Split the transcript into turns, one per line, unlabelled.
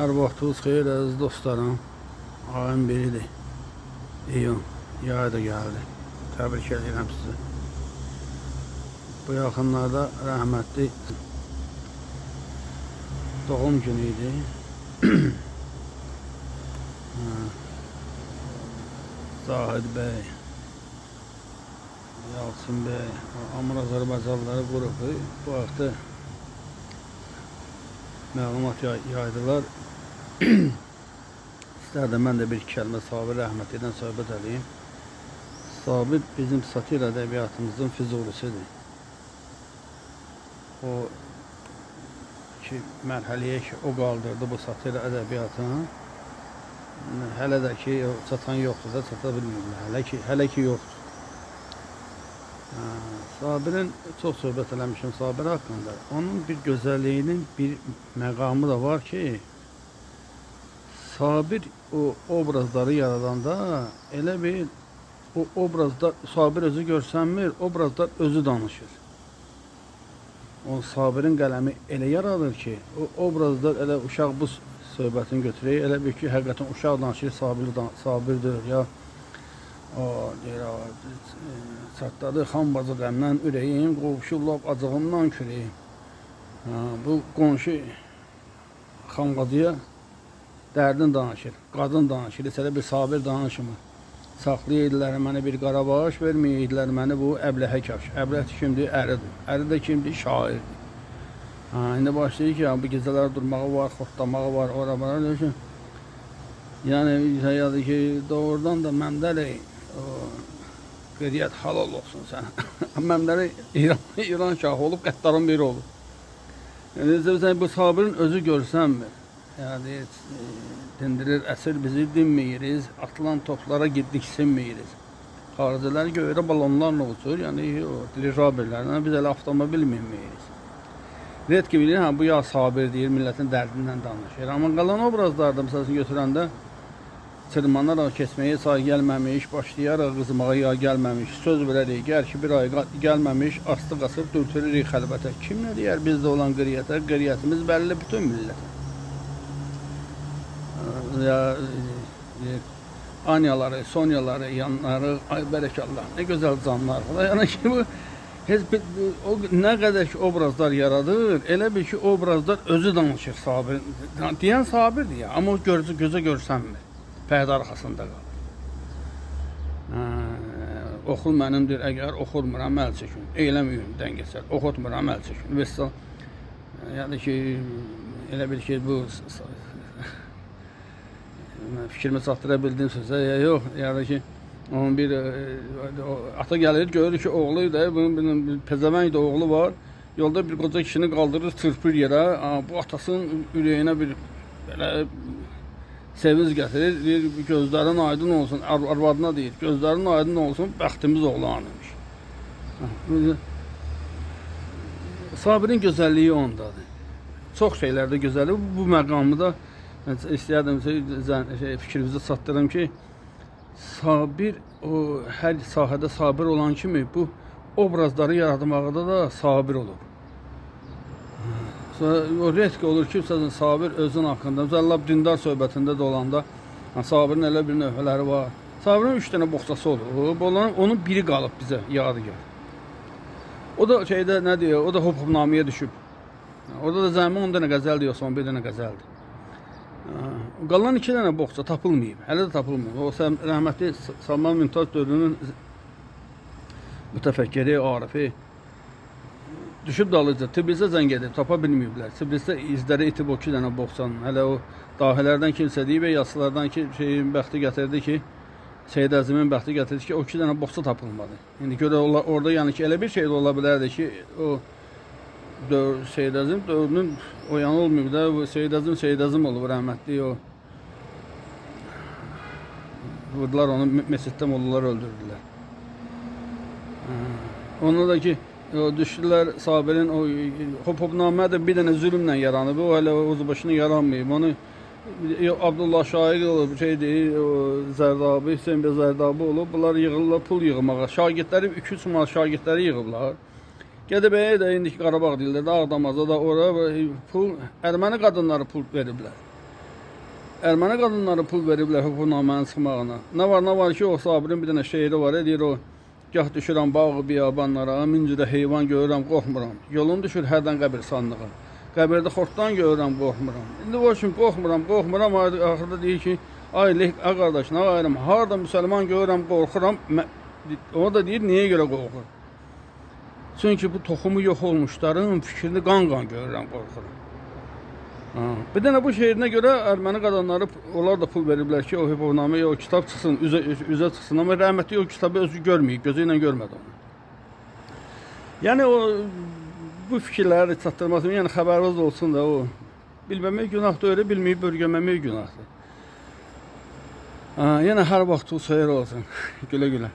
Hər vaxtınız xeyir əziz dostlarım. Ayın biridir. İyun. Yay da gəldi. Təbrik edirəm sizi. Bu yaxınlarda rəhmətli doğum günü idi. Zahid bəy, Yalçın bəy, Amur Azərbaycanlıları qrupu bu vaxtı məlumat yaydılar. İstərdim mən də bir kəlmə Sabir rəhmətlidən söhbət edeyim. Sabir bizim satir ədəbiyyatımızın füzulisidir. O ki mərhələyə ki o qaldırdı bu satir ədəbiyyatını. Hələ də ki çatan yoxdur da çata bilmirlər. Hələ ki yoxdur. Sabirin çox söhbət eləmişim Sabir haqqında. Onun bir gözəlliyinin bir məqamı da var ki, Sabir o obrazları yaradanda elə bir o obrazda Sabir özü görsənmir, obrazlar özü danışır. O Sabirin qələmi elə yaradır ki, o obrazlar elə uşaq bu söhbətini götürək, elə bir ki, həqiqətən uşaq danışır, Sabirdir ya. O deyir, çatladı xan bacı qəmdən ürəyim, qovuşur lap acığımdan kürəyim. Bu qonşu xan bacıya dərdin danışır, qadın danışır, elə bir Sabir danışmır. Saxlayırdılar mənə bir qarabaş, verməyirlər mənə bu əbləhə kaş. Əbləhə kimdir? Əridir. Əri də kimdir? Şairdir. İndi başlayır ki, bu gecələr durmağı var, xortlamağı var, ora-bura. Yəni, yadı ki, doğrudan da məndəli qeyriyyət halal olsun sənə. Məndəli İran şahı olub, qəddarın biri olub. Yəni, bu Sabirin özü görsənmir. Yəni, dindirir, əsir bizi dinməyirik, atılan toplara diksinməyirik. Xaricilər göyərə balonlarla uçur, yəni dirijabillərlə biz elə avtomobil minməyirik. Red ki bilir, bu ya Sabir deyir, milletin dərdindən danışır. Amma qalan obrazlarda, məsələsini götürəndə, çırmanlaraq keçməyə say gəlməmiş, başlayaraq qızmağa ya gəlməmiş, söz verərik, gəl ki bir ay gəlməmiş, astı qasıb dürtürürük xəlbətə. Kim nə deyər bizdə olan qeyriyyətə? Qeyriyyətimiz bəlli bütün millətə. Anyaları, Sonyaları, yanları, ay bərəkallah, nə gözəl canlar. Yəni ki, bu nə qədər ki obrazlar yaradır, elə bir ki obrazlar özü danışır Sabir. Deyən Sabirdir ya, amma o gözə görsənmir. Pərdə arxasında qalır. Oxul mənimdir, əgər oxutmuram, əl çəkin. Eyləməyim, dəngəsər, oxutmuram, əl çəkin. Vəssalam. Yəni ki, elə bir ki, bu fikrimi çatdıra bildim sözə, ya yox, yəni ki, onun bir ata gəlir, görür ki, oğluydu, bunun pezəvəngdə oğlu var, yolda bir qoca kişini qaldırır, çırpır yerə, bu atasının ürəyinə bir belə sevinç gətirir, deyir, gözlərin aydın olsun, arvadına deyir, gözlərin aydın olsun, bəxtimiz oğlanıymış. Sabirin gözəlliyi ondadır. Çox şeylərdə gözəlliyi, bu məqamı da istəyərdim fikrinizi çatdırım ki, Sabir, o hər sahədə Sabir olan kimi bu obrazları yaratmaqda da Sabir olub. Sonra o risk olur ki, Sabir özün haqqında, məsələn, dindar söhbətində də olanda Sabirin elə bir növhələri var. Sabirin 3 dənə boxçası olur, onun biri qalıb bizə yadigar. O da şeydə nə deyir, o da hop-hopnaməyə düşüb. Orada da zəmi 10 dənə qəzəl deyir, son 1 dənə qəzəldir. Qalan 2 dənə boxça tapılmayıb, hələ də tapılmayıb. O rəhmətli Salman Müntac dövrünün mütəfəkkiri, arifi düşüb dalıcı, Tiflisə zəng edib, tapa bilməyiblər. Tiflisdə izləri itib o 2 dənə boxçanın. Hələ o dahilərdən kimsə deyib, yasılardan ki, bəxti gətirdi ki, Seyyid Əzimin bəxti gətirdi ki, o 2 dənə boxça tapılmadı. İndi görə orada yəni ki, elə bir şey də ola bilərdi ki, o Seyyid Əzim dövrünün o yanı olmayıb da, Seyyid Əzim olub, rəhmətli o. Vurdular onu, məsciddə mollalar öldürdülər. Onda da ki, düşdülər Sabirin, o hop-hopnamə də bir dənə zülümlə yaranıb, o hələ o başını yaranmayıb. Onu Abdullah Şaiq olub, Zərdabi, Hüseyin Bəy Zərdabi olub, bunlar yığırlar pul yığmağa. Şagirdləri, 2-3 manat şagirdləri yığıblar. Gədəbəyə də indiki Qarabağ deyirlər, Ağdamazda da ora pul, erməni qadınları pul veriblər. erməni qadınları pul veriblər hüquqnamənin çıxmağına. Nə var ki, o Sabirin bir dənə şeiri var, deyir o, gah düşürəm bağı biyabanlara, min cürə heyvan görürəm, qorxmuram. Yolum düşür hərdən qəbirstanlığa. Qəbirdə xortdan görürəm, qorxmuram. İndi o üçün qorxmuram, axırda deyir ki, ay qardaş, nə ayrım, harda müsəlman görürəm, qorxuram. O da deyir, niyə görə qorxur? Çünki bu toxumu yox olmuşların fikrini qan görürəm, qorxuram. Bir dənə bu şeirinə görə erməni qadınları onlar da pul veriblər ki, o hüquqnaməyə o kitab çıxsın, üzə çıxsın. Amma rəhmətli o kitabı özü görməyib, gözü ilə görmədi onu. Yəni o bu fikirləri çatdırmasın, yəni xəbəriniz olsun da o bilməmək günahdır, öyle bilməyib örgənməmək günahdır. Yəni hər vaxt o xeyir olsun. Gülə gülə.